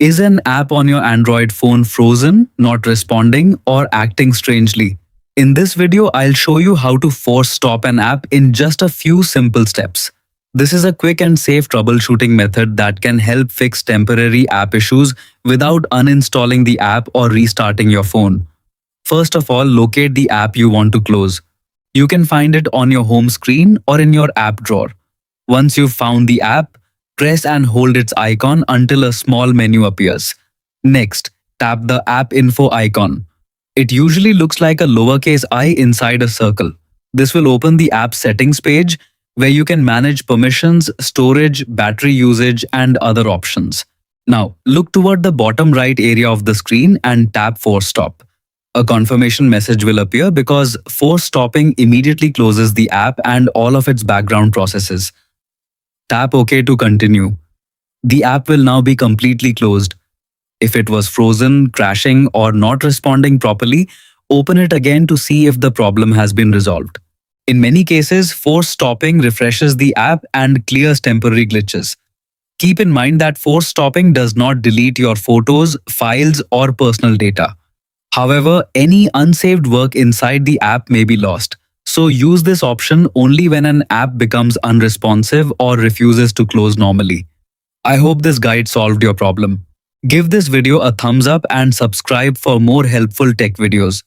Is an app on your Android phone frozen, not responding, or acting strangely? In this video, I'll show you how to force stop an app in just a few simple steps. This is a quick and safe troubleshooting method that can help fix temporary app issues without uninstalling the app or restarting your phone. First of all, locate the app you want to close. You can find it on your home screen or in your app drawer. Once you've found the app, press and hold its icon until a small menu appears. Next, tap the app info icon. It usually looks like a lowercase I inside a circle. This will open the app settings page where you can manage permissions, storage, battery usage, and other options. Now, look toward the bottom right area of the screen and tap Force Stop. A confirmation message will appear because force stopping immediately closes the app and all of its background processes. Tap OK to continue. The app will now be completely closed. If it was frozen, crashing, or not responding properly, open it again to see if the problem has been resolved. In many cases, force stopping refreshes the app and clears temporary glitches. Keep in mind that force stopping does not delete your photos, files, or personal data. However, any unsaved work inside the app may be lost. So use this option only when an app becomes unresponsive or refuses to close normally. I hope this guide solved your problem. Give this video a thumbs up and subscribe for more helpful tech videos.